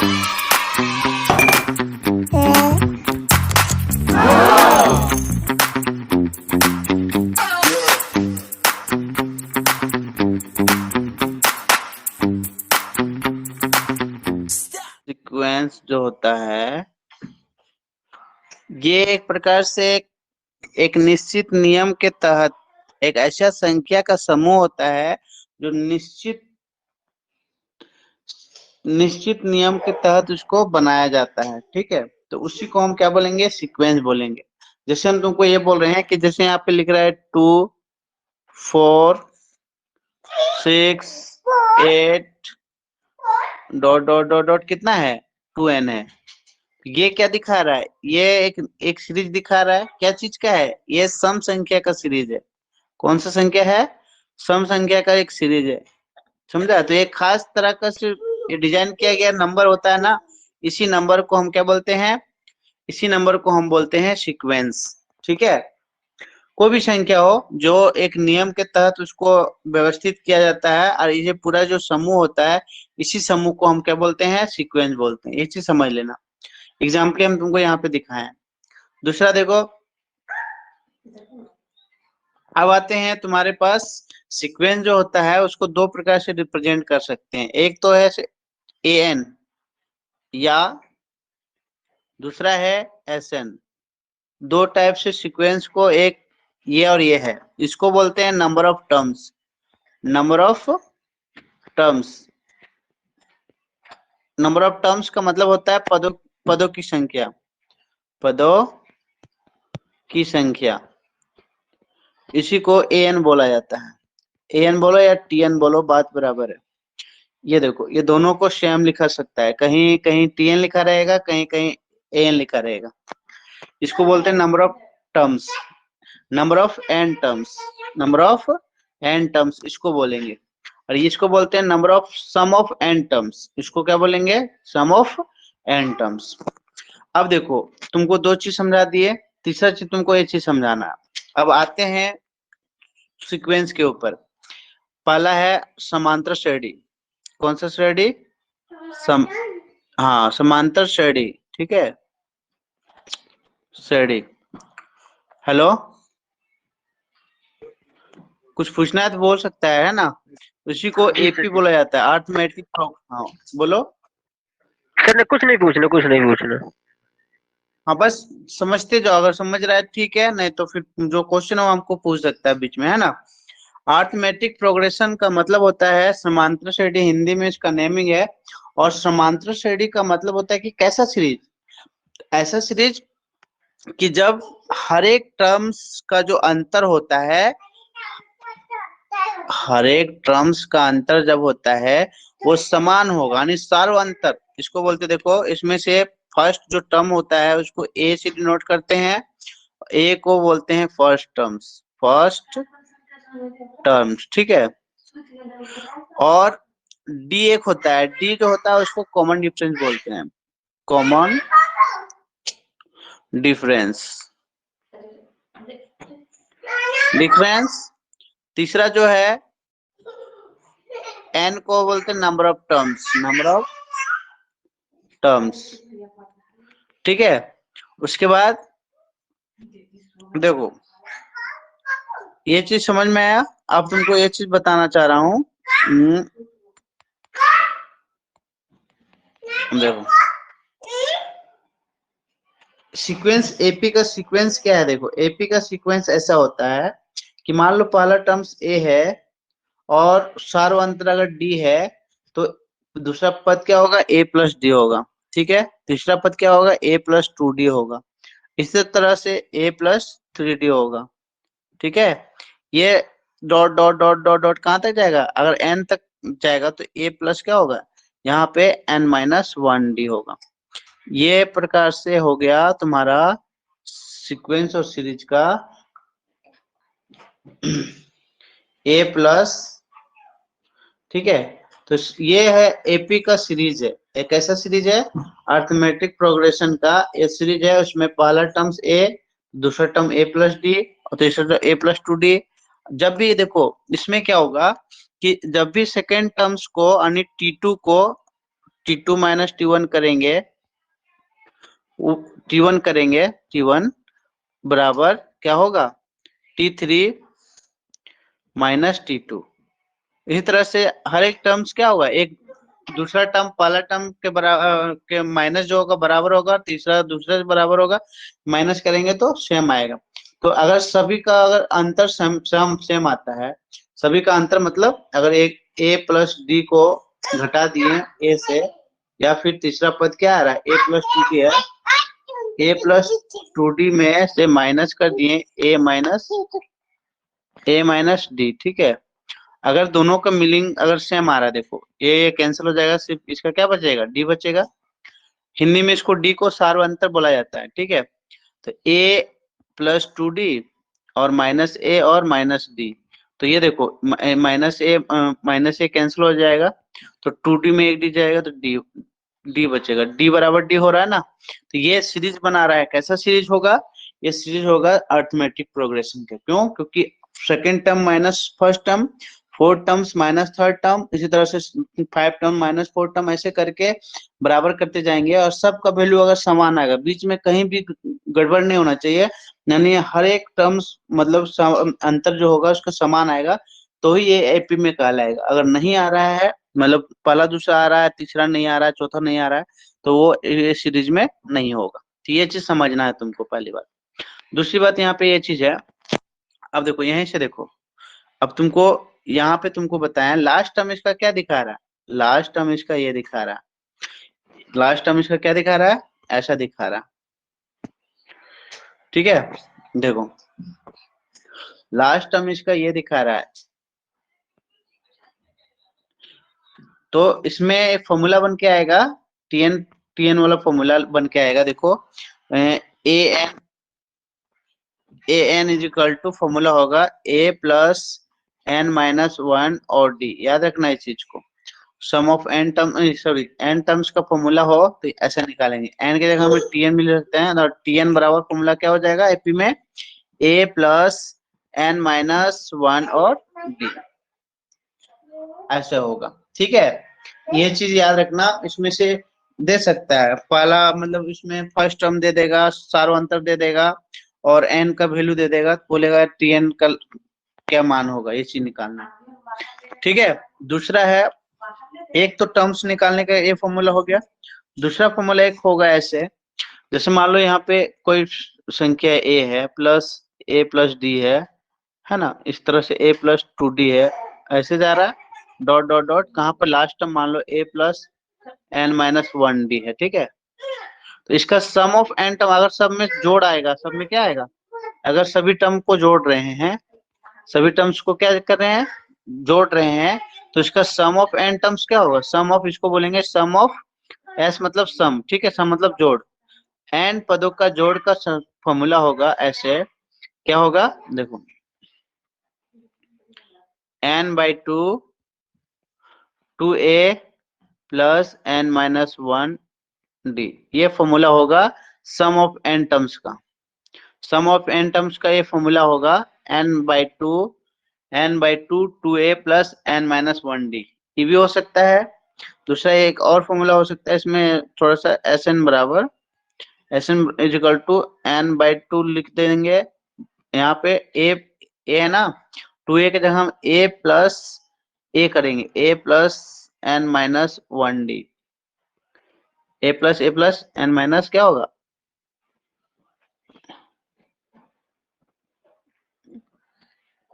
Sequence जो होता है ये एक प्रकार से एक निश्चित नियम के तहत एक ऐसा संख्या का समूह होता है जो निश्चित नियम के तहत उसको बनाया जाता है। ठीक है, तो उसी को हम क्या बोलेंगे, सीक्वेंस बोलेंगे। जैसे हम तुमको ये बोल रहे हैं कि जैसे यहाँ पे लिख रहा है 2 4 6 8 डॉट डॉट डॉट डॉट कितना है 2n है। ये क्या दिखा रहा है, ये एक सीरीज दिखा रहा है। क्या चीज का है, ये सम संख्या का सीरीज है। कौन सा संख्या है, सम संख्या का एक सीरीज है। समझा, तो एक खास तरह का ये डिजाइन किया गया नंबर होता है ना, इसी नंबर को हम क्या बोलते हैं, इसी नंबर को हम बोलते हैं सीक्वेंस। ठीक है, कोई भी संख्या हो जो एक नियम के तहत उसको व्यवस्थित किया जाता है और ये पूरा जो समूह होता है इसी समूह को हम क्या बोलते हैं, सीक्वेंस बोलते हैं। ये चीज समझ लेना। एग्जाम्पल हम तुमको यहाँ पे दिखाएं। दूसरा देखो, अब आते हैं तुम्हारे पास सीक्वेंस जो होता है उसको दो प्रकार से रिप्रेजेंट कर सकते हैं। एक तो है an या दूसरा है sn। दो टाइप से सीक्वेंस को, एक ये और ये है, इसको बोलते हैं number of terms. Number of terms, number of terms का मतलब होता है पदों की संख्या, पदों की संख्या। इसी को an बोला जाता है। an बोलो या tn बोलो, बात बराबर है। ये देखो, ये दोनों को सेम लिखा सकता है, कहीं कहीं tn लिखा रहेगा, कहीं कहीं an लिखा रहेगा। इसको बोलते हैं number of terms, number of n terms, number of n terms इसको बोलेंगे। और इसको बोलते हैं number of sum of n terms, इसको क्या बोलेंगे, सम ऑफ n टर्म्स। अब देखो, तुमको दो चीज समझा दिए, तीसरा चीज तुमको ये चीज समझाना है। अब आते हैं सीक्वेंस के ऊपर। पहला है समांतर श्रेणी। कौन सा श्रेणी, हाँ समांतर श्रेणी। ठीक है, श्रेणी। हेलो, कुछ पूछना है तो बोल सकता है ना। उसी को एपी बोला जाता है, अरिथमेटिक। हाँ बोलो सर। कुछ नहीं पूछना। हाँ बस समझते जाओ, अगर समझ रहा है ठीक है, नहीं तो फिर जो क्वेश्चन हो हमको पूछ सकता है बीच में, है ना। अरिथमेटिक प्रोग्रेशन का मतलब होता है समांतर श्रेणी, हिंदी में इसका नेमिंग है। और समांतर श्रेणी का मतलब होता है कि कैसा सीरीज, ऐसा सीरीज कि जब हर एक टर्म्स का जो अंतर होता है, हर एक टर्म्स का अंतर जब होता है वो समान होगा, यानी सार्व अंतर इसको बोलते। देखो, इसमें से फर्स्ट जो टर्म होता है उसको ए से डिनोट करते हैं, ए को बोलते हैं फर्स्ट टर्म्स, फर्स्ट टर्म्स। ठीक है, और डी एक होता है, डी जो होता है उसको कॉमन डिफरेंस बोलते हैं, कॉमन डिफरेंस, डिफरेंस। तीसरा जो है एन को बोलते हैं number of terms, number of terms. ठीक है, उसके बाद देखो, ये चीज समझ में आया। अब तुमको ये चीज बताना चाह रहा हूँ। देखो सीक्वेंस, एपी का सीक्वेंस क्या है। देखो, एपी का सीक्वेंस ऐसा होता है कि मान लो पहला टर्म्स ए है और सार्व अंतर अगर डी है, तो दूसरा पद क्या होगा, ए प्लस डी होगा। ठीक है, तीसरा पद क्या होगा, ए प्लस 2d होगा। इसी तरह से ए प्लस 3d होगा। ठीक है, ये dot dot dot dot dot कहाँ तक जाएगा, अगर एन तक जाएगा तो ए प्लस क्या होगा, यहाँ पे एन माइनस 1d होगा। ये प्रकार से हो गया तुम्हारा सीक्वेंस और सीरीज का ए प्लस। ठीक है, तो ये है एपी का सीरीज है, एक ऐसा सीरीज है अरिथमेटिक प्रोग्रेशन का। ये सीरीज है, उसमें पहला टर्म्स ए, दूसरा टर्म ए प्लस डी और तीसरा टर्म ए प्लस 2d। जब भी देखो, इसमें क्या होगा कि जब भी सेकेंड टर्म्स को यानी T2 को T2 माइनस T1 करेंगे, T1 करेंगे, T1 बराबर क्या होगा, T3 माइनस T2। इसी तरह से हर एक टर्म्स क्या होगा, एक दूसरा टर्म पहला टर्म के बराबर के माइनस जो होगा बराबर होगा, तीसरा दूसरे से बराबर होगा, माइनस करेंगे तो सेम आएगा। तो अगर सभी का अगर अंतर सेम आता है, सभी का अंतर मतलब अगर एक a प्लस डी को घटा दिए a से, या फिर तीसरा पद क्या आ रहा है a प्लस टू डी है, a प्लस टू डी में से माइनस कर दिए a माइनस डी, ठीक है। अगर दोनों का मिलिंग अगर सेम आ रहा है, देखो ये कैंसिल हो जाएगा, सिर्फ इसका क्या बचेगा, डी बचेगा। हिंदी में इसको डी को सार्वंतर बोला जाता है, ठीक है। तो a प्लस टू डी और माइनस ए और माइनस डी, तो ये देखो माइनस ए कैंसिल हो जाएगा, तो टू डी में एक डी जाएगा, तो डी बचेगा। डी बराबर डी हो रहा है ना, तो ये सीरीज बना रहा है। कैसा सीरीज होगा, ये सीरीज होगा अर्थमेटिक प्रोग्रेशन के। क्यों, क्योंकि second term minus first term, four terms minus third term, इसी तरह से five term minus four term, ऐसे करके बराबर करते जाएंगे और सबका वैल्यू अगर समान आएगा, बीच में कहीं भी गड़बड़ नहीं होना चाहिए, यानी हर एक टर्म्स मतलब अंतर जो होगा उसका समान आएगा, तो ही ये एपी में कहलाएगा। अगर नहीं आ रहा है, मतलब पहला दूसरा आ रहा है, तीसरा नहीं आ रहा है, चौथा नहीं आ रहा है, तो वो ये सीरीज में नहीं होगा। तो ये चीज समझना है तुमको, पहली बात। दूसरी बात यहाँ पे ये चीज है, अब देखो यहीं से देखो, अब तुमको यहाँ पे तुमको बताया लास्ट टर्म इसका क्या दिखा रहा है, लास्ट टर्म इसका ये दिखा रहा है, लास्ट टर्म इसका क्या दिखा रहा है, ऐसा दिखा रहा है, ठीक है। देखो लास्ट टर्म इसका ये दिखा रहा है, तो इसमें एक फॉर्मूला बन के आएगा, टीएन वाला फॉर्मूला बन के आएगा। देखो a n is equal to formula होगा a plus N minus one और डी, याद रखना इस चीज को। Sum of n term, sorry n terms का फॉर्मूला हो तो ऐसा निकालेंगे, एन की जगह हमें टीएन मिल सकते हैं, और टीएन बराबर फॉर्मूला क्या हो जाएगा एपी में, ए प्लस एन माइनस वन और डी, ऐसा होगा, ठीक है। ये चीज याद रखना, इसमें से दे सकता है पहला, मतलब इसमें फर्स्ट टर्म दे देगा, सार्वंतर दे देगा, और एन का वैल्यू दे देगा, तो बोलेगा टीएन का क्या मान होगा, ये चीज निकालना, ठीक है। दूसरा है, एक तो टर्म्स निकालने का ये फॉर्मूला हो गया। दूसरा फॉर्मूला एक होगा ऐसे, जैसे मान लो यहाँ पे कोई संख्या ए प्लस डी है ना, इस तरह से ए प्लस टू डी है, ऐसे जा रहा है, डॉट डॉट डॉट, कहाँ पर लास्ट टर्म मान लो a plus N minus one d है, ठीक है। तो इसका सम ऑफ एन टर्म अगर सब में जोड़ आएगा, सब में क्या आएगा, अगर सभी टर्म को जोड़ रहे हैं, सभी टर्म्स को क्या कर रहे हैं, जोड़ रहे हैं, तो इसका सम ऑफ एन टर्म्स क्या होगा, सम ऑफ, इसको बोलेंगे सम ऑफ, एस मतलब सम, ठीक है, सम मतलब जोड़, एन पदों का जोड़ का फॉर्मूला होगा ऐसे, क्या होगा, देखो N by two, two A plus N minus one D, ये फॉर्मूला होगा सम ऑफ एन टर्म्स का। सम ऑफ एन टर्म्स का ये फॉर्मूला होगा N by two two A plus N minus one D, ये भी हो सकता है। दूसरा एक और फॉर्मूला हो सकता है, इसमें थोड़ा सा एस एन बराबर, S N is equal to N by two लिख देंगे, यहाँ पे ए है ना, टू ए के जगह हम ए प्लस ए करेंगे, a plus N minus one d, a plus N minus क्या होगा,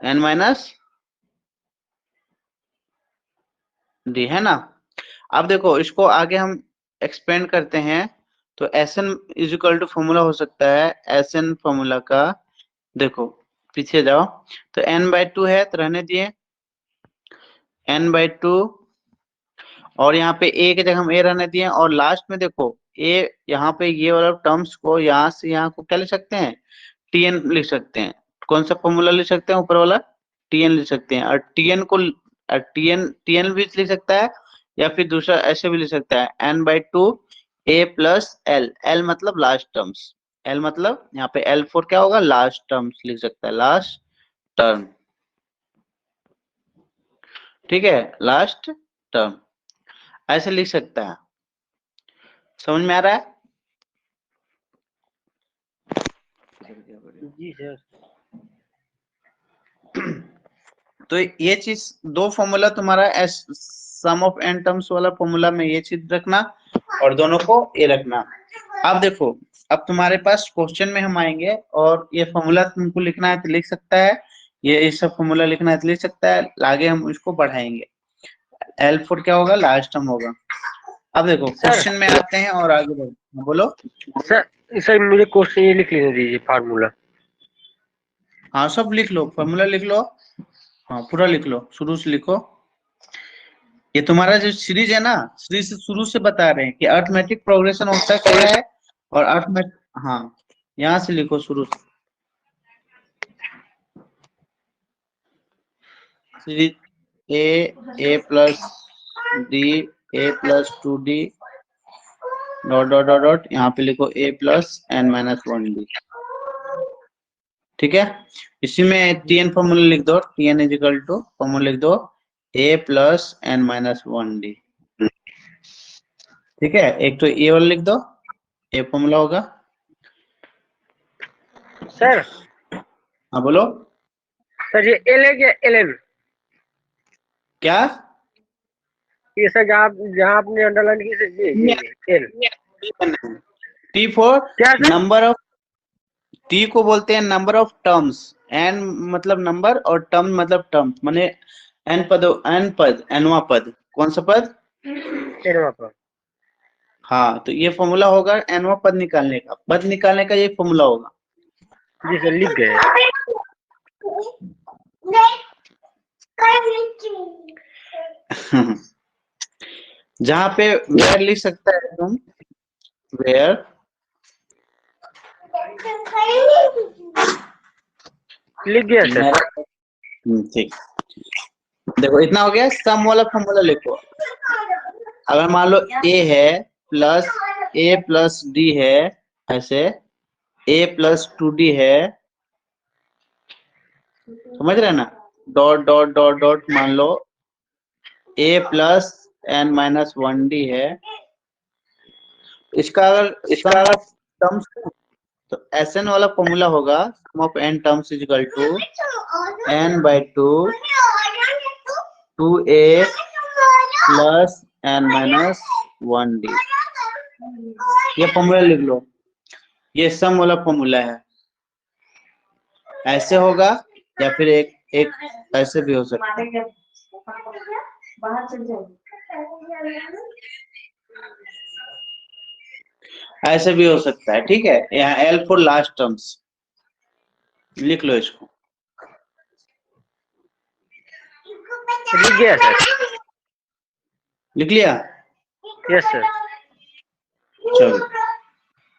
एन माइनस डी, है ना। अब देखो इसको आगे हम एक्सपेंड करते हैं, तो S N is equal to formula हो सकता है, एस एन फॉर्मूला का, देखो पीछे जाओ, तो एन बाई टू है तो रहने दिए एन बाई टू, और यहाँ पे ए के जगह हम ए रहने दिए, और लास्ट में देखो ए, यहाँ पे ये वाला टर्म्स को यहाँ से यहाँ को क्या लिख सकते हैं, टीएन लिख सकते हैं। कौन सा फॉर्मूला लिख सकते हैं ऊपर वाला, टीएन लिख सकते हैं, और टीएन को टीएन टीएन भी लिख सकता है, या फिर दूसरा ऐसे भी लिख सकता है, N by two A plus L, L मतलब लास्ट टर्म्स, एल मतलब यहाँ पे एल फोर क्या होगा, लास्ट टर्म्स लिख सकता है, लास्ट टर्म, ठीक है, लास्ट टर्म ऐसे लिख सकता है। समझ में आ रहा है? जी सर। तो ये चीज दो फॉर्मूला तुम्हारा S sum of N terms वाला फॉर्मूला में ये चीज रखना और दोनों को ये रखना। अब देखो, अब तुम्हारे पास क्वेश्चन में हम आएंगे और ये फॉर्मूला तुमको लिखना है तो लिख सकता है, ये सब फॉर्मूला लिखना है तो लिख सकता है, आगे हम इसको बढ़ाएंगे। L4 क्या होगा, लास्ट टर्म होगा। अब देखो सर क्वेश्चन में आते हैं और आगे बढ़ते, बोलो। सर मुझे क्वेश्चन ये लिख लेने दीजिए, फार्मूला। हाँ सब लिख लो, फॉर्मूला लिख लो, हाँ पूरा लिख लो, शुरू से लिखो। ये तुम्हारा जो सीरीज है ना, सीरीज से शुरू से बता रहे हैं कि अर्थमेटिक प्रोग्रेशन होता क्या है और अर्थमेटिक, हाँ यहाँ से लिखो शुरू से। Series A plus D, a plus 2d dot dot dot dot, यहाँ पे लिखो a plus N minus 1d। ठीक है, इसी में tn फॉर्मूला लिख दो, tn is equal to formula लिख दो a plus N minus 1d। ठीक है, एक तो ये वाला लिख दो, ये फॉर्मूला होगा। सर हाँ बोलो। सर ये एल है क्या, एल एन? क्या? ये सर जहाँ आपने अंडरलाइन की सर, ये एल। टी फॉर क्या सर? नंबर ऑफ, टी को बोलते हैं नंबर ऑफ टर्म्स, एन मतलब नंबर और टर्म मतलब टर्म, माने एन पद, एन पद, एनवा पद, कौन सा पद? एनवा पर। हाँ, तो ये फॉर्मूला होगा एनवा पद निकालने का, पद निकालने का ये फॉर्मूला होगा। जी सर लिख गए। जहाँ पे वेयर लिख सकता है तुम, वेयर लिख गया सर। ठीक। देखो इतना हो गया, सम वाला फॉर्मूला लिखो। अगर मान लो a है प्लस d है, ऐसे a प्लस 2d है, समझ रहे हैं ना, डॉट डॉट डॉट डॉट, मान लो a plus N minus 1d है, इसका अगर सम ऑफ टर्म्स, तो Sn वाला फॉर्मूला होगा sum of n terms is equal to n by 2 2a plus N minus 1d। ये फॉर्मूला लिख लो, ये सम वाला फॉर्मूला है। ऐसे होगा या फिर एक ऐसे भी हो सकता है। ऐसे भी हो सकता है, ठीक है। यहाँ L फॉर लास्ट टर्म्स लिख लो इसको। लिख गया सर। लिख लिया? Yes sir. चलो,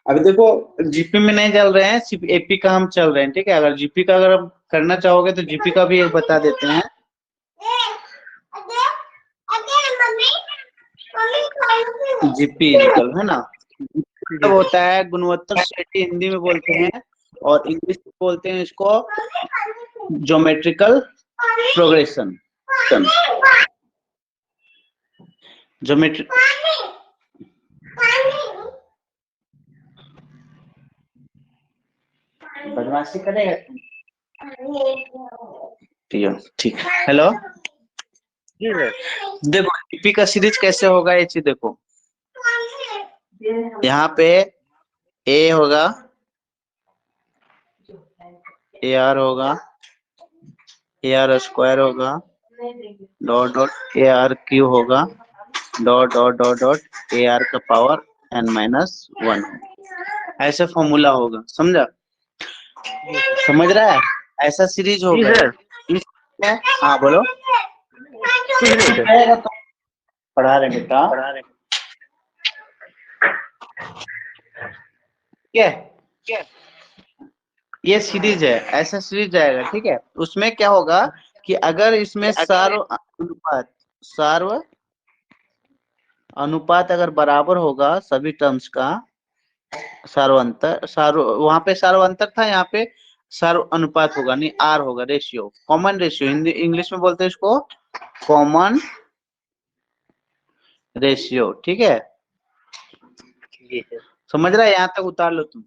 अभी देखो जीपी में नहीं चल रहे हैं, सिर्फ एपी का हम चल रहे हैं, ठीक है। अगर जीपी का अगर आप करना चाहोगे तो जीपी का भी एक बता देते हैं। जीपी निकल है ना, मतलब होता है गुणवत्ता श्रेणी, हिंदी में बोलते हैं, और इंग्लिश में बोलते हैं इसको ज्योमेट्रिकल प्रोग्रेशन। ज्योमेट्री, बदमाशी करेगा तुम? ठीक है, हेलो। जी सर। देखो जीपी का सीरीज कैसे होगा, ये चीज देखो। यहाँ पे ए होगा, ए आर होगा, ए आर स्क्वायर होगा, dot dot a r cube होगा, dot dot dot dot a r का पावर एन माइनस 1। ऐसे फॉर्मूला होगा, समझा? समझ रहा है? ऐसा सीरीज जी होगा। सर। हाँ बोलो। कुछ नहीं सर। पढ़ा रहे बेटा, ठीक है। ये सीरीज है, ऐसा सीरीज जाएगा, ठीक है। उसमें क्या होगा कि अगर इसमें सार्व अनुपात अगर बराबर होगा सभी टर्म्स का, सार्वंतर, वहां पे सार्वंतर था, यहाँ पे सार्व अनुपात होगा, नहीं आर होगा, ratio, common ratio, Hindi English में बोलते हैं इसको कॉमन रेशियो, ठीक है। जी सर। समझ रहा है? यहाँ तक उतार लो तुम।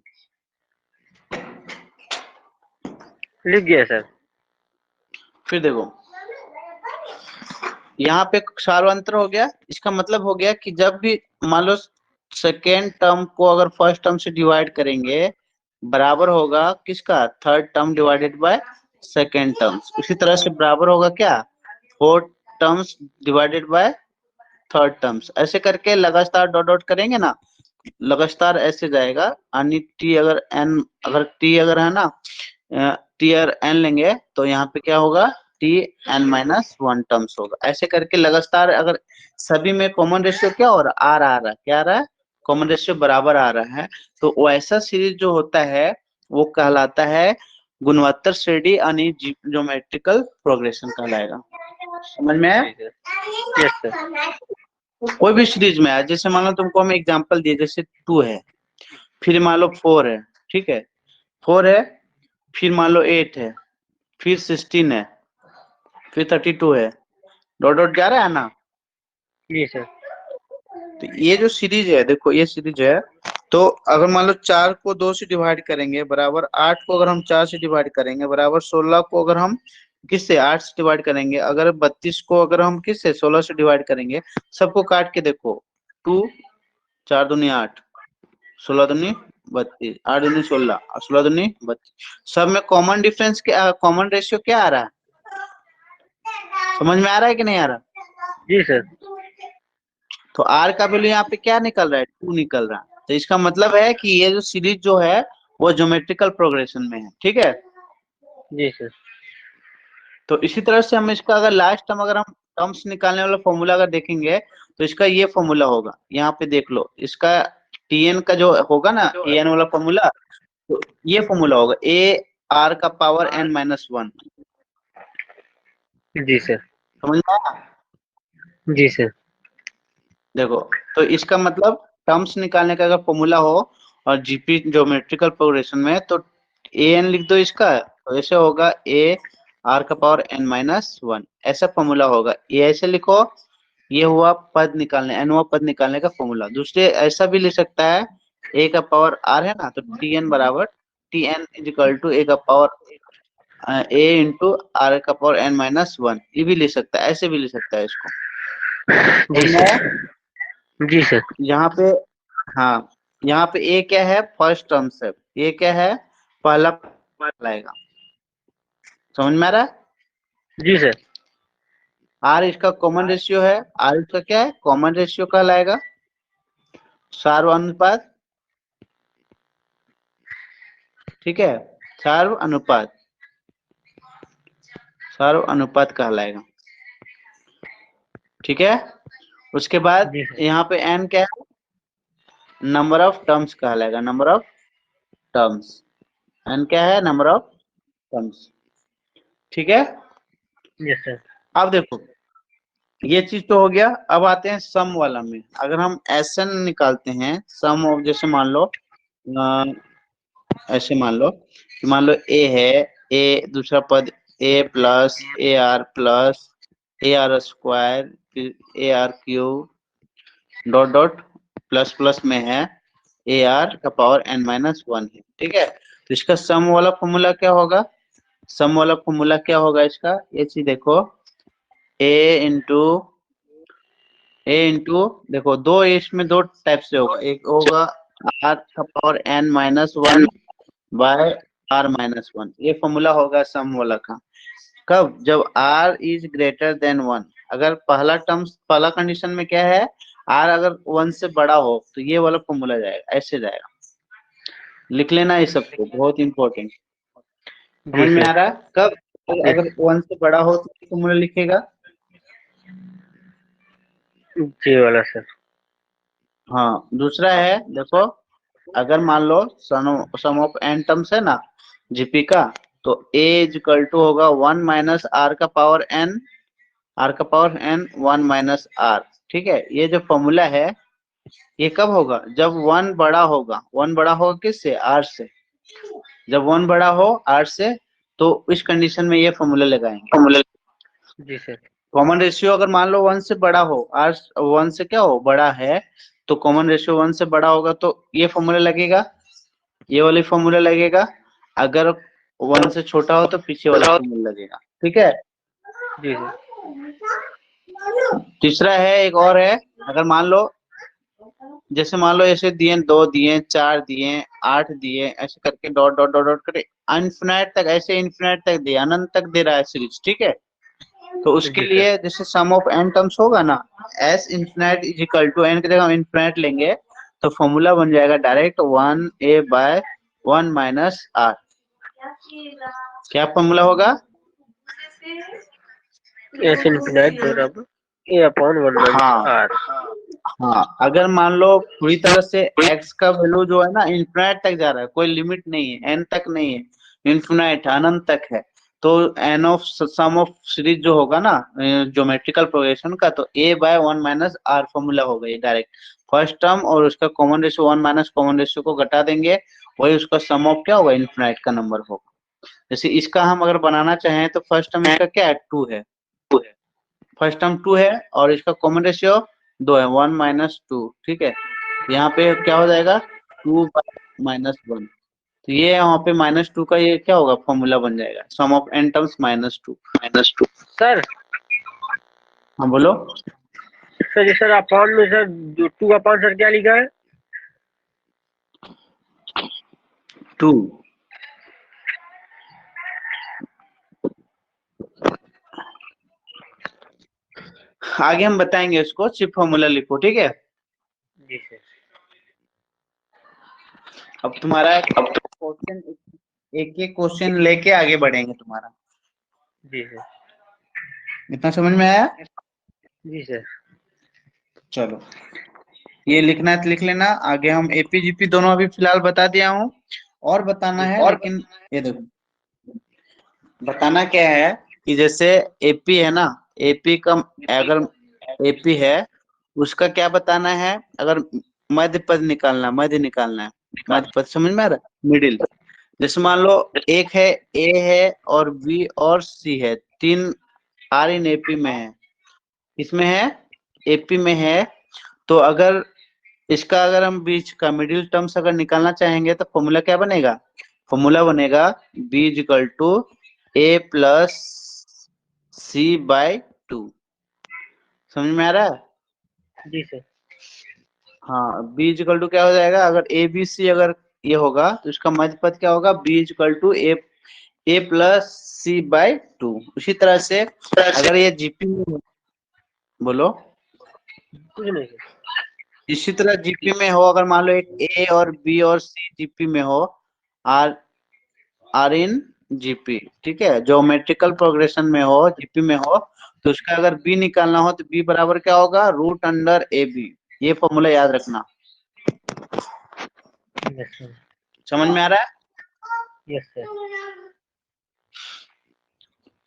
लिख गया सर। फिर देखो यहाँ पे सार्वंतर हो गया, इसका मतलब हो गया कि जब भी मान लो सेकेंड टर्म को अगर फर्स्ट टर्म से डिवाइड करेंगे, बराबर होगा किसका? Third term divided by second terms. इसी तरह से बराबर होगा क्या? Fourth terms divided by third terms. ऐसे करके लगातार डॉट डॉट करेंगे ना, लगातार ऐसे जाएगा। यानी टी अगर एन, अगर टी अगर है ना, टी अगर एन लेंगे तो यहाँ पे क्या होगा? T N minus one terms होगा। ऐसे करके लगातार अगर सभी में कॉमन रेशियो क्या हो रहा? आ रहा है। क्या आ रहा है? कॉमन रेशियो बराबर आ रहा है। तो वैसा सीरीज जो होता है वो कहलाता है गुणोत्तर श्रेणी, यानी ज्योमेट्रिकल प्रोग्रेशन कहलाएगा। समझ में आया? Yes sir. कोई भी सीरीज में है, जैसे मान लो तुमको हम एग्जांपल दिए, जैसे 2 है, फिर मान लो 4 है, ठीक है, 4 है, फिर मान लो 8 है, फिर 16 है, फिर 32 है, डॉट डॉट जा रहा है ना। जी सर। तो ये जो सीरीज है, देखो ये सीरीज है, तो अगर मान लो 4 को 2 से डिवाइड करेंगे बराबर, 8 को अगर हम 4 से डिवाइड करेंगे बराबर, 16 को अगर हम किससे? 8 से डिवाइड करेंगे, अगर 32 को अगर हम किससे? 16 से डिवाइड करेंगे। सबको काट के देखो, 2 4 दूनी 8, 16 दूनी 32, 8 दूनी 16, 16 दूनी 32। सब में कॉमन डिफरेंस क्या, कॉमन रेशियो क्या आ रहा है? समझ में आ रहा है कि नहीं आ रहा? जी सर। तो आर का वैल्यू यहाँ पे क्या निकल रहा है? 2 निकल रहा है। तो इसका मतलब है कि ये जो सीरीज जो है वो ज्योमेट्रिकल प्रोग्रेशन में है, ठीक है। जी सर। तो इसी तरह से हम इसका अगर लास्ट टर्म, अगर हम टर्म्स निकालने वाला फॉर्मूला अगर देखेंगे तो इसका ये फॉर्मूला होगा। यहाँ पे देख लो, इसका टीएन का जो होगा ना, एन वाला फॉर्मूला, तो ये फॉर्मूला होगा ए आर का पावर एन माइनस वन। जी सर। समझ में आया? जी सर। देखो, तो इसका मतलब टर्म्स निकालने का अगर फॉर्मूला हो और जीपी ज्योमेट्रिकल प्रोग्रेशन में, तो ए एन लिख दो इसका, तो ऐसे होगा ए आर का पावर एन माइनस वन, ऐसा फॉर्मूला होगा। ये ऐसे लिखो, ये हुआ पद निकालने, एन हुआ पद निकालने का फॉर्मूला। दूसरे ऐसा भी लिख सकता है, ए का पावर आर है ना, तो टी एन बराबर t n is equal to a का पावर ए इंटू आर का पावर एन माइनस वन। ये भी लिख सकता है, ऐसे भी लिख सकता है इसको। जी सर। जी सर। यहाँ पे, हाँ, यहाँ पे ए क्या है? फर्स्ट टर्म से। ये क्या है? पहला लाएगा। समझ में आ रहा है? जी सर। आर इसका कॉमन रेशियो है। आर इसका क्या है? कॉमन रेशियो कहलाएगा, सार्वनुपात, ठीक है, सार्व अनुपात, सार्व अनुपात कहलाएगा, ठीक है। उसके बाद जी सर। यहाँ पे एन क्या है? नंबर ऑफ टर्म्स कहलाएगा, नंबर ऑफ टर्म्स। एन क्या है? नंबर ऑफ टर्म्स, ठीक है। Yes sir. अब देखो, ये चीज तो हो गया। अब आते हैं सम वाला में। अगर हम एसएन निकालते हैं, सम ऑफ, जैसे मान लो ऐसे मान लो कि मान लो ए है, ए दूसरा पद ए प्लस ए आर स्क्वायर, फिर A R cube, dot dot plus plus में है ए आर का पावर एन माइनस वन है, ठीक है। तो इसका सम वाला फॉर्मूला क्या होगा? सम वाला फॉर्मूला क्या होगा इसका? ये चीज देखो, ए इंटू देखो, दो इसमें दो टाइप से होगा। एक होगा आर का power N minus one by R minus one. ये फॉर्मूला होगा सम वाला का। कब? जब R is greater than one. अगर पहला टर्म, पहला कंडीशन में क्या है? आर अगर वन से बड़ा हो तो ये वाला फॉर्मूला जाएगा, ऐसे जाएगा। लिख लेना ये सबको, बहुत इंपॉर्टेंट। जी समझ में सर। आ रहा है? कब? यस। अगर वन से बड़ा हो तो फॉर्मूला लिखेगा। जी वाला सर। हाँ, दूसरा है, देखो, अगर मान लो सम ऑफ एन टर्म्स है ना जीपी का, तो ए इज इक्वल टू होगा वन माइनस आर का पावर एन, आर का power N one minus R, ठीक है। ये जो फॉर्मूला है ये कब होगा? जब वन बड़ा होगा। वन बड़ा होगा किससे? आर से। जब वन बड़ा हो आर से, तो इस कंडीशन में ये फॉर्मूला लगाएंगे। जी सर। कॉमन रेशियो अगर मान लो 1 से बड़ा हो, आर 1 से क्या हो बड़ा है, तो कॉमन रेशियो 1 से बड़ा होगा तो ये फॉर्मूला लगेगा, ये वाली फॉर्मूला लगेगा। अगर 1 से छोटा हो तो पीछे वाला फॉर्मूला लगेगा। ठीक है। जी सर। तीसरा है, एक और है, अगर मान लो जैसे मान लो ऐसे दिए 2 दिए 4 दिए 8 दिए, ऐसे करके डॉट डॉट डॉट डॉट करके इनफिनाइट तक, ऐसे इनफिनाइट तक दे, अनंत तक दे रहा है सीरीज। ठीक है। तो उसके जी लिए जैसे सम ऑफ n टर्म्स होगा ना, s infinite is equal to n की जगह हम इनफिनाइट लेंगे तो फॉर्मूला बन जाएगा direct 1a by 1 minus r। क्या फॉर्मूला होगा? एस इनफिनाइट बराबर ए अपॉन 1 माइनस हाँ आर। हाँ, अगर मान लो पूरी तरह से x का वैल्यू जो है ना इनफिनाइट तक जा रहा है, कोई लिमिट नहीं है, n तक नहीं है, इनफिनाइट अनंत तक है, तो n of sum of series जो होगा ना ज्योमेट्रिकल प्रोग्रेशन का, तो a by 1 minus r formula होगा ये डायरेक्ट। फर्स्ट टर्म और उसका common ratio 1 minus common ratio को घटा देंगे, वही उसका सम ऑफ क्या होगा, इनफिनाइट का नंबर होगा। जैसे इसका हम अगर बनाना चाहें तो फर्स्ट टर्म इसका क्या है, 2 है, फर्स्ट टर्म 2 है और इसका कॉमन रेशियो 2 है, 1 माइनस 2। ठीक है। यहाँ पे क्या हो जाएगा, 2 माइनस 1, तो ये यहाँ पे -2 का ये क्या होगा, फॉर्मूला बन जाएगा, सम ऑफ n टर्म्स -2। सर हाँ बोलो। सर ये सर अपॉन में सर जो 2 अपॉन सर क्या लिखा है? 2। आगे हम बताएंगे इसको, सिर्फ फॉर्मूला लिखो। ठीक है। जी सर। अब तुम्हारा क्वेश्चन, एक एक क्वेश्चन लेके आगे बढ़ेंगे तुम्हारा। जी सर। इतना समझ में आया? जी सर। चलो, ये लिखना है तो लिख लेना। आगे हम एपीजीपी दोनों अभी फिलहाल बता दिया हूँ, और बताना है, लेकिन ये देखो बताना क्या है कि जैसे एपी है ना, एपी का अगर एपी है उसका क्या बताना है, अगर मध्य पद निकालना, मध्य पद समझ में आ रहा है, मिडिल। जैसे मान लो एक है, ए है और बी और सी है, तीन आर इन एपी में है, इसमें है एपी में है, तो अगर इसका अगर हम बीच का मिडिल टर्म्स अगर निकालना चाहेंगे तो फॉर्मूला क्या बनेगा, फॉर्मूला बनेगा B is equal to A plus C by 2। समझ में आ रहा है? जी सर। हाँ, बी इज इक्वल टू क्या हो जाएगा, अगर ए बी सी अगर ये होगा तो इसका मध्य पद क्या होगा, B is equal to A plus C by 2। उसी तरह से अगर ये जीपी में, बोलो, कुछ नहीं सर। इसी तरह जीपी में हो, अगर मान लो एक ए और बी और सी जीपी में हो, आर आर इन जीपी, ठीक है, ज्योमेट्रिकल प्रोग्रेशन में हो, जीपी में हो, तो उसका अगर बी निकालना हो तो बी बराबर क्या होगा, रूट अंडर ए बी। ये फॉर्मूला याद रखना। Yes sir. समझ में आ रहा है? Yes sir.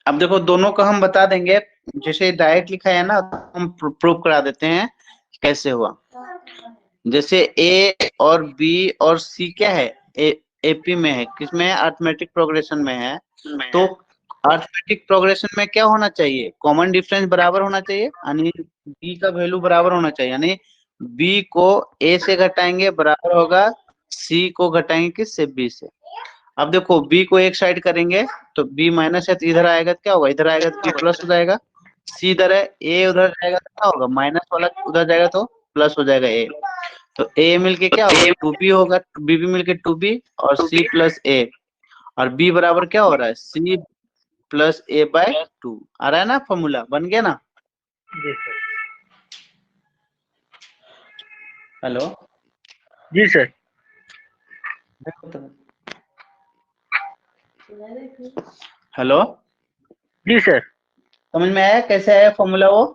अब देखो दोनों का हम बता देंगे, जैसे डायरेक्ट लिखा है ना, तो हम प्रूव करा देते हैं कैसे हुआ। जैसे ए और बी और सी क्या है, एपी में है, किसमें है, अरिथमेटिक प्रोग्रेशन में है, तो अरिथमेटिक प्रोग्रेशन में क्या होना चाहिए, कॉमन डिफरेंस बराबर होना चाहिए, यानी बी का वैल्यू बराबर होना चाहिए, यानी बी को ए से घटाएंगे बराबर होगा सी को घटाएंगे किससे, बी से। अब देखो बी को एक साइड करेंगे तो बी माइनस है, तो इधर आएगा तो क्या होगा, इधर आएगा तो बी प्लस हो जाएगा, सी इधर है, ए उधर जाएगा तो क्या होगा, माइनस वाला उधर जाएगा तो प्लस हो जाएगा ए, तो ए मिलके क्या होगा, टू बी होगा, बी भी मिलके टू बी और सी प्लस ए, और बी बराबर क्या हो रहा है, सी प्लस ए बाय 2। आ रहा है ना, फॉर्मूला बन गया ना? जी सर। हेलो, जी सर। हेलो, जी सर। समझ में आया कैसे आया फॉर्मूला वो?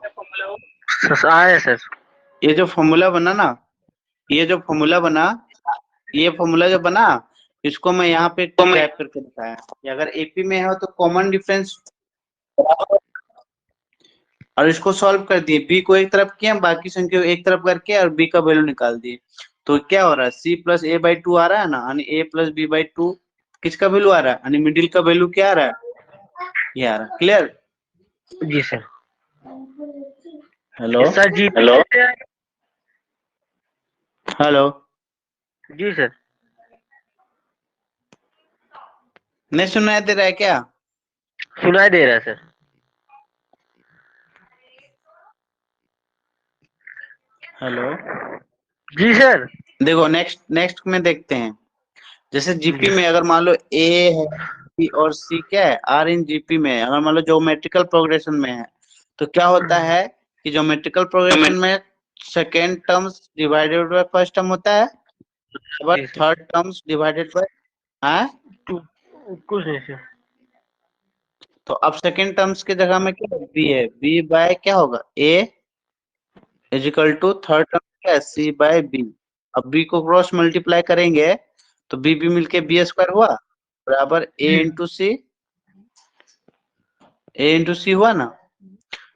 आया सर। ये जो फॉर्मूला बना ना, ये जो फॉर्मूला बना, ये फॉर्मूला जो बना, इसको मैं यहाँ पे टाइप करके दिखाया, कि अगर एपी में हो तो कॉमन डिफरेंस, और इसको सॉल्व कर दिए, बी को एक तरफ किया, बाकी संख्या को एक तरफ करके और बी का वैल्यू निकाल दिए, तो क्या हो रहा है, सी प्लस ए बाई 2 आ रहा है ना, यानी ए प्लस बी बाई 2 किसका वैल्यू आ रहा है, यानी मिडिल का वैल्यू क्या आ रहा है, ये आ रहा है। क्लियर? जी सर। हेलो सर जीपी से आएगा? हेलो, जी सर। नहीं सुनाई दे रहा है क्या? सुनाई दे रहा है सर। हेलो, जी सर। देखो नेक्स्ट नेक्स्ट में देखते हैं। जैसे जीपी जी में अगर मान लो ए है, बी और सी क्या है, आर इन जीपी में अगर मान लो ज्योमेट्रिकल प्रोग्रेशन में है, तो क्या होता है कि ज्योमेट्रिकल प्रोग्रेशन में second terms divided by first term होता है, जी sir. Third terms divided by, हाँ, कुछ नहीं सर। तो अब सेकेंड टर्म्स की जगह में क्या बी है, बी बाय क्या होगा, a is equal to third term क्या है, सी बाय बी। अब बी को क्रॉस मल्टीप्लाई करेंगे तो बी बी मिलके बी स्क्वायर हुआ, बराबर ए जी इंटू सी, ए इंटू सी हुआ ना।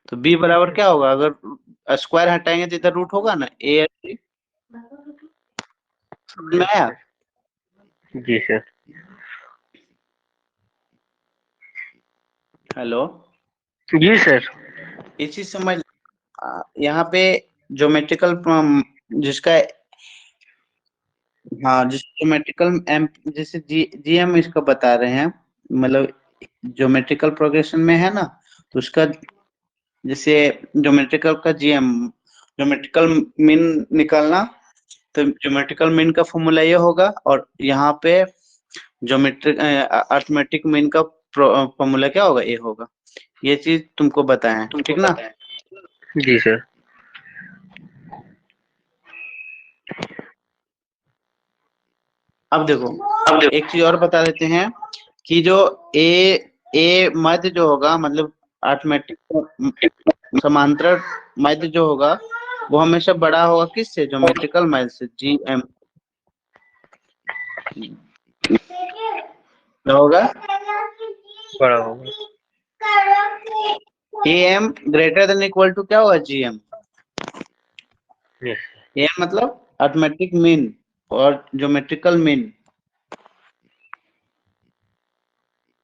तो बी जी बराबर सर। क्या होगा, अगर स्क्वायर हटाएंगे तो इधर रूट होगा ना, ए सी। समझ में यस आया? सर। जी सर। हेलो, जी सर। ये चीज समझ, यहाँ पे ज्योमेट्रिकल जिसका, हाँ जिस ज्योमेट्रिकल एम जैसे जीएम इसका बता रहे हैं, मतलब ज्योमेट्रिकल प्रोग्रेशन में है ना, तो उसका जैसे ज्योमेट्रिकल का जीएम, ज्योमेट्रिकल मीन निकालना, तो ज्योमेट्रिकल मीन का फॉर्मूला ये होगा, और यहाँ पे ज्योमेट्रिक अर्थमेटिक मीन का फॉर्मूला क्या होगा, ये होगा। ये चीज तुमको बताएं, तुमको ठीक ना? पता है। जी सर। अब देखो, अब देखो। एक चीज और बता देते हैं कि जो ए ए मध्य जो होगा, मतलब अर्थमेटिक समांतर मध्य जो होगा, वो हमेशा बड़ा होगा किससे, ज्योमेट्रिकल मध्य से, जी एम। क्या होगा, बड़ा होगा। A M greater than equal to क्या होगा, जी एम। यस। ए मतलब अर्थमेटिक मीन और ज्योमेट्रिकल मीन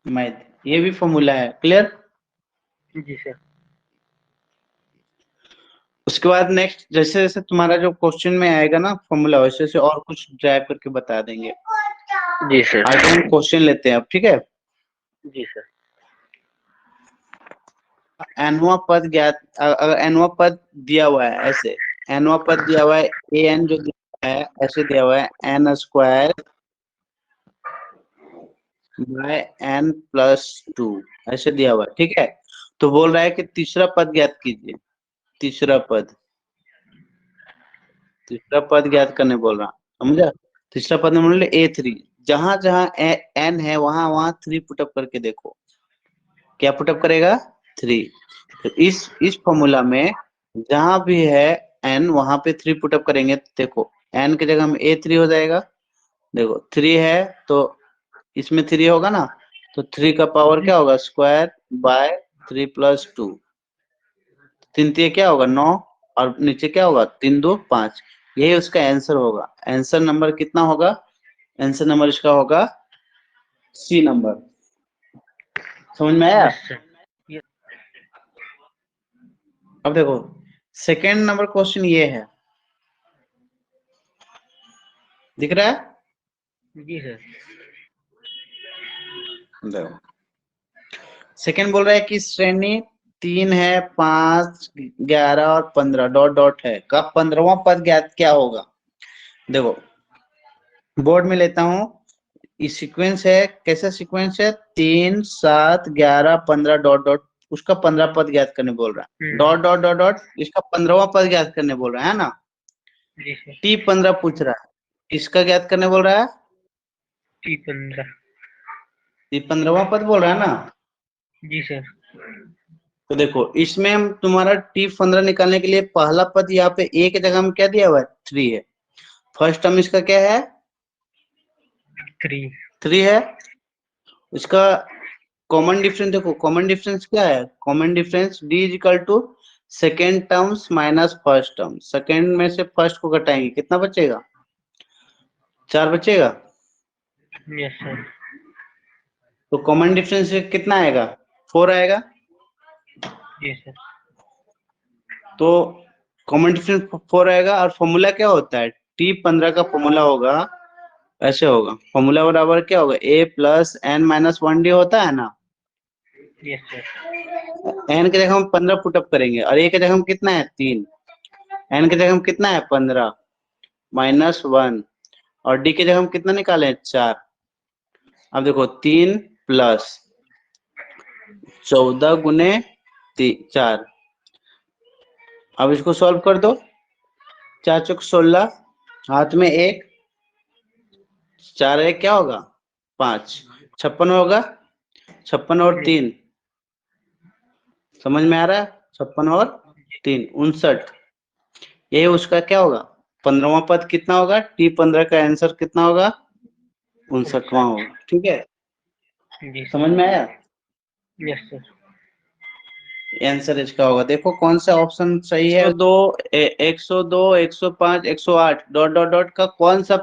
मध्य, ये भी फॉर्मूला है, क्लियर? जी सर। उसके बाद नेक्स्ट जैसे जैसे तुम्हारा जो क्वेश्चन में आएगा ना फॉर्मूला, वैसे वैसे और कुछ ड्राइव करके बता देंगे। जी सर। आगे हम क्वेश्चन लेते हैं अब, ठीक है? जी सर। एनवा पद ज्ञात, अगर एनवा पद दिया हुआ है ऐसे, एनवा पद दिया हुआ है, ए एन जो दिया हुआ है ऐसे दिया हुआ है, N square by N plus two, ऐसे दिया हुआ है, ठीक है? तो बोल रहा है कि तीसरा पद ज्ञात कीजिए, तीसरा पद, तीसरा पद ज्ञात करने बोल रहा, समझा? तीसरा पद में बोले ए थ्री, जहां जहां एन है वहां वहां थ्री पुटअप करके देखो, क्या पुटअप करेगा, थ्री। तो इस फॉर्मूला में जहां भी है एन वहां पे थ्री पुटअप करेंगे, तो देखो एन की जगह में ए थ्री हो जाएगा, देखो थ्री है तो इसमें थ्री होगा ना, तो थ्री का पावर क्या होगा, square by three plus two, तीन तीन क्या होगा, नौ, और नीचे क्या होगा, तीन दो पांच। यही उसका आंसर होगा। आंसर नंबर कितना होगा, आंसर नंबर इसका होगा सी नंबर। समझ में आया? Yes sir. अब देखो सेकेंड नंबर क्वेश्चन ये है, दिख रहा है? जी सर। देखो सेकेंड बोल रहा है कि श्रेणी तीन है, 5, 11 और 15 डॉट डॉट है का 15वां पद ज्ञात क्या होगा। देखो बोर्ड में लेता हूँ, इस सीक्वेंस है, कैसा सीक्वेंस है, 3, 7, 11, 15 डॉट डॉट, उसका 15 पद ज्ञात करने बोल रहा है, डॉट डॉट डॉट डॉट, इसका 15वां पद ज्ञात करने बोल रहा है ना। जी सर। T15 पूछ रहा है, इसका ज्ञात करने बोल रहा है, T15। T15वां पद बोल रहा है ना। जी सर। तो देखो इसमें हम तुम्हारा T15 निकालने के लिए पहला पद यहाँ पे ए की जगह में क्या दिया हुआ है, थ्री है, फर्स्ट टर्म इसका क्या है, 3। थ्री है। इसका कॉमन डिफरेंस देखो, कॉमन डिफरेंस क्या है, common difference D is equal to second terms minus first term, second में से फर्स्ट को घटाएंगे कितना बचेगा, चार बचेगा। Yes sir. तो कॉमन डिफरेंस कितना आएगा, फोर आएगा। जी सर। तो कॉमन डिफरेंस 4 आएगा। और फॉर्मूला क्या होता है, T15 का फॉर्मूला होगा, ऐसे होगा, फॉर्मूला बराबर क्या होगा, A+n-1D होता है ना। Yes sir. n की जगह हम 15 पुटअप करेंगे और a की जगह हम कितना है 3, n की जगह हम कितना है 15 -1 और d की जगह हम कितना निकाले 4। अब देखो 3 + 14 गुने 4। अब इसको सॉल्व कर दो, 4 चौक 16, हाथ में 1, 4 1 क्या होगा 5, 56 होगा, 56 और 3, समझ में आ रहा है, 56 और 3 59। ये उसका क्या होगा 15वां पद कितना होगा, T15 का आंसर कितना होगा 59वां होगा। ठीक है, जी समझ में आया, यस सर। आंसर इसका होगा। देखो कौन सा ऑप्शन सही है, 102 105 108 डॉट डॉट डॉट का कौन सा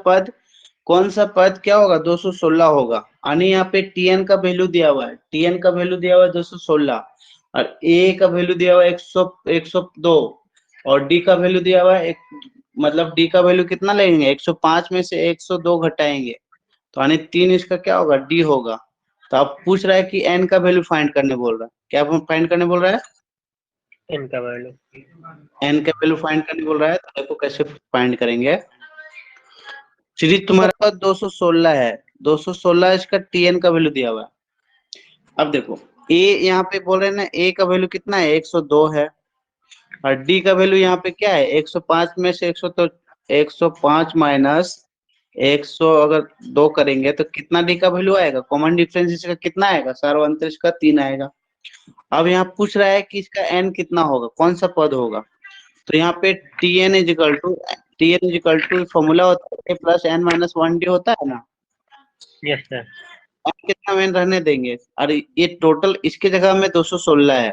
पद क्या होगा 216 होगा। यानी यहाँ पे Tn का वैल्यू दिया हुआ है, Tn का वैल्यू दिया हुआ है 216 और A का वैल्यू दिया हुआ है 102 और D का वैल्यू दिया हुआ है मतलब D का वैल्यू कितना लेंगे 105 में से 102 घटाएंगे तो यानी 3 इसका क्या होगा D होगा। तो अब पूछ रहा है कि n का वैल्यू फाइंड करने बोल रहा है, क्या फाइंड करने बोल रहा है, n का वैल्यू। n का वैल्यू फाइंड करने बोल रहा है। तो देखो कैसे फाइंड करेंगे, सीरीज तुम्हारा पास 216 है, 216 इसका Tn का वैल्यू दिया हुआ है। अब देखो a यहाँ पे बोल रहे हैं ना, a का वैल्यू कितना है 102 है और d का वैल्यू यहाँ पे क्या है 105 में से 100 तो 105 माइनस 100 अगर 2 करेंगे तो कितना d का वैल्यू आएगा, कॉमन डिफरेंस इसका कितना आएगा, सार्वत्रिक का 3 आएगा। अब यहाँ पूछ रहा है कि इसका n कितना होगा, कौन सा पद होगा। तो यहाँ पे Tn फॉर्मूला होता है A+n-1D होता है ना। Yes sir. n कितना में रहने देंगे, और ये टोटल इसके जगह में 216 है,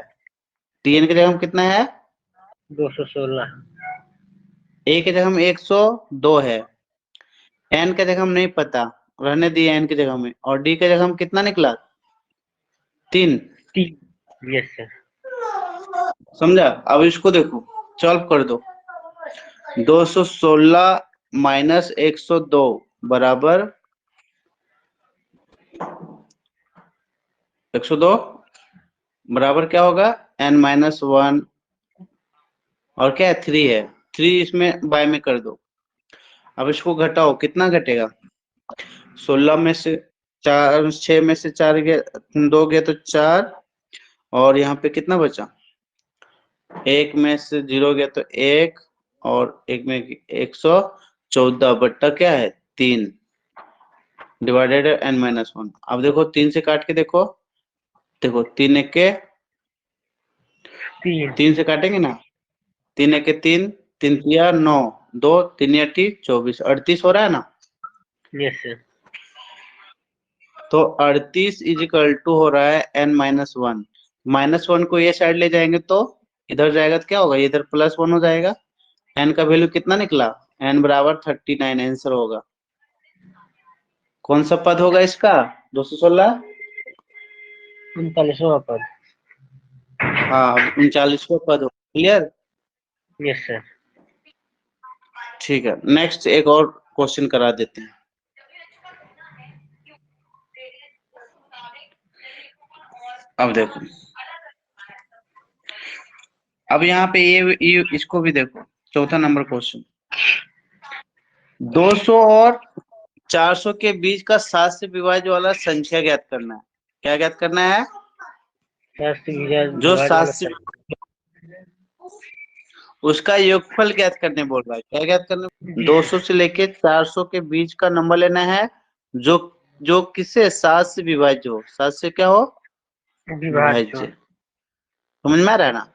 Tn की जगह में कितना है 216। A की जगह में 102 है, n की जगह हम नहीं पता, रहने दिए n की जगह में, और D की जगह हम कितना निकला 3। 3। Yes sir. समझा। अब इसको देखो सॉल्व कर दो, 216 माइनस 102 बराबर 102 बराबर क्या होगा n-1 और क्या है 3 है, 3 इसमें बाय में कर दो। अब इसको घटाओ, कितना घटेगा 16 में से 4, 6 में से 4 2 गए तो 4 और यहाँ पे कितना बचा, 1 में से 0 गया तो 1 और 1 में 114 बट्टा क्या है 3 डिवाइडेड n-1। अब देखो 3 से काट के देखो, देखो 3 1 के 3 से काटेंगे ना, 3 1 के 3, 3 तिया 9, 2 3 8 24, 38 हो रहा है ना। Yes sir. तो 38 इजिकल टू हो रहा है n-1, -1 को ये साइड ले जाएंगे तो इधर जाएगा तो क्या होगा, इधर +1 हो जाएगा। n का वैल्यू कितना निकला, n बराबर 39 आंसर होगा। कौन सा पद होगा इसका 216, 39वां पद। हाँ 39वां पद होगा। Clear, yes sir. ठीक है, नेक्स्ट एक और क्वेश्चन करा देते हैं। अब देखो, अब यहाँ पे ये इसको भी देखो, चौथा नंबर क्वेश्चन, 200 और 400 के बीच का 7 से विभाज्य वाला संख्या ज्ञात करना है। क्या ज्ञात करना है, 7 से जो विभाज्य 7 वाला से संख्या। उसका योगफल ज्ञात करने बोल रहा है। क्या ज्ञात करने, 200 से लेके 400 के बीच का नंबर लेना है जो जो किससे 7 से विभाज्य हो, 7 से क्या हो विभाज्य। विभाज्य। समझ में आ रहा है ना।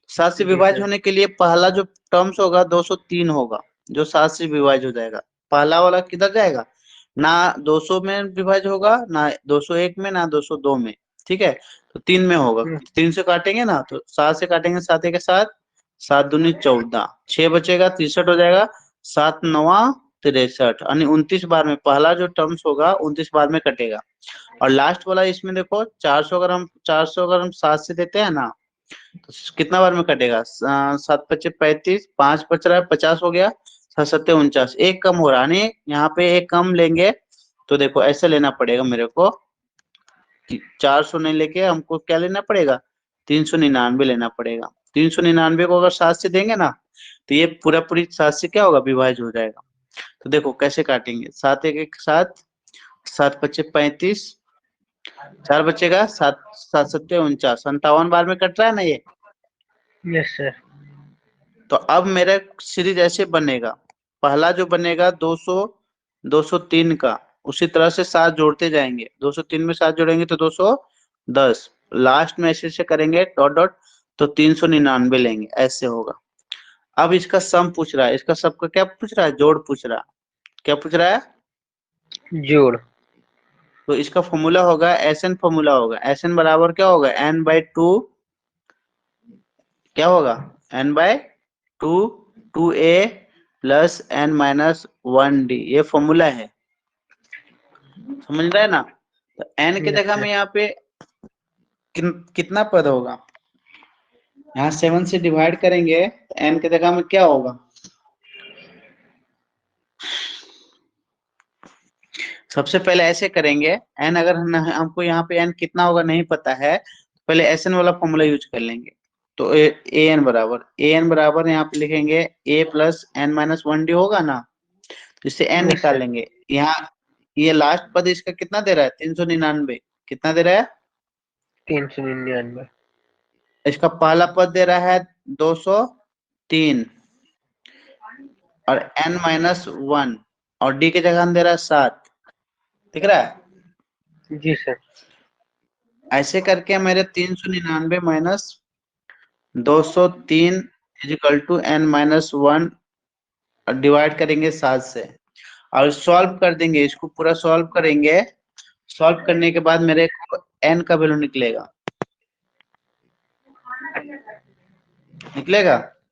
7 से जी विभाज्य सर। होने के लिए पहला जो टर्म्स होगा 203 होगा, जो 7 से विभाज्य हो जाएगा। पहला वाला किधर जाएगा, ना 200 में विभाज्य होगा, ना 201 में, ना 202 में। ठीक है, तो 3 में होगा, 3 से काटेंगे ना तो 7 से काटेंगे, 7 के साथ 7 दूनी 14, 6 बचेगा 63 हो जाएगा, 7 9 63 यानी 29 बार में पहला जो टर्म्स होगा 29 बार में कटेगा। और लास्ट वाला इसमें देखो 400 अगर हम 7 से देते हैं ना तो कितना बार में कटेगा? 7×5 = 35, 5 बच रहा है, 50 हो गया, 7×7 = 49, एक कम हो रहा है। नहीं, यहाँ पे एक कम लेंगे तो देखो ऐसे लेना पड़ेगा मेरे को, 400 नहीं लेके हमको क्या लेना पड़ेगा, 399 लेना पड़ेगा। 399 को अगर 7 से देंगे ना तो ये पूरा पूरी 7 से क्या होगा, विभाज्य हो जाएगा। तो देखो कैसे काटेंगे, 7×1 = 7, 7×5 = 35, 4 बचेगा, 7×7 = 49, 57 बार में कट रहा है ना ये। Yes sir. तो अब मेरा सीरीज ऐसे बनेगा, पहला जो बनेगा 200 203 का, उसी तरह से 7 जोड़ते जाएंगे, 203 में 7 जोड़ेंगे तो 210, लास्ट में ऐसे करेंगे डॉट डॉट तो 399 लेंगे, ऐसे होगा। अब इसका सम पूछ रहा है, इसका सबका क्या पूछ रहा है, जोड़ पूछ रहा है। क्या पूछ रहा है? जोड़। तो इसका फॉर्मूला होगा SN, फॉर्मूला होगा SN बराबर क्या होगा, n/2, क्या होगा n/2 2a + n-1d, ये फॉर्मूला है, समझ रहे हैं ना। तो n के यस जगह में सर। यहाँ पे कितना पद होगा, यहाँ 7 से डिवाइड करेंगे तो n के जगह में क्या होगा, सबसे पहले ऐसे करेंगे, n अगर हमको यहाँ पे n कितना होगा नहीं पता है, तो पहले SN वाला फॉर्मूला यूज कर लेंगे। तो an बराबर यहाँ पे लिखेंगे a + n-1d होगा ना, तो इससे n यस निकाल सर। लेंगे। यहाँ ये लास्ट पद इसका कितना दे रहा है, 399, कितना दे रहा है, 399। इसका पहला पद दे रहा है 203 और n-1 और d के जगह हम दे रहा है 7, दिख रहा है। जी सर। ऐसे करके मेरे 399 - 203 = n-1 डिवाइड करेंगे 7 से और सॉल्व कर देंगे, इसको पूरा सॉल्व करेंगे। सॉल्व करने के बाद मेरे को n का वैल्यू निकलेगा,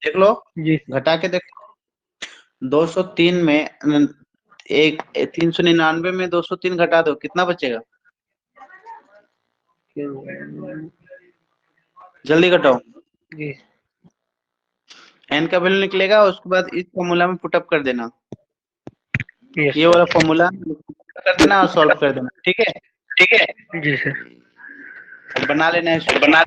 देख लो, जी सर। घटा के देखो। 203 में एक 399 में 203 घटा दो, कितना बचेगा, जल्दी घटाओ। जी। n का वैल्यू निकलेगा, उसके बाद इस फॉर्मूला में पुटअप कर देना, यस ये सर। वाला फॉर्मूला कर देना और सॉल्व कर देना, ठीक है। ठीक है। जी सर। बना लेना है इसको। बना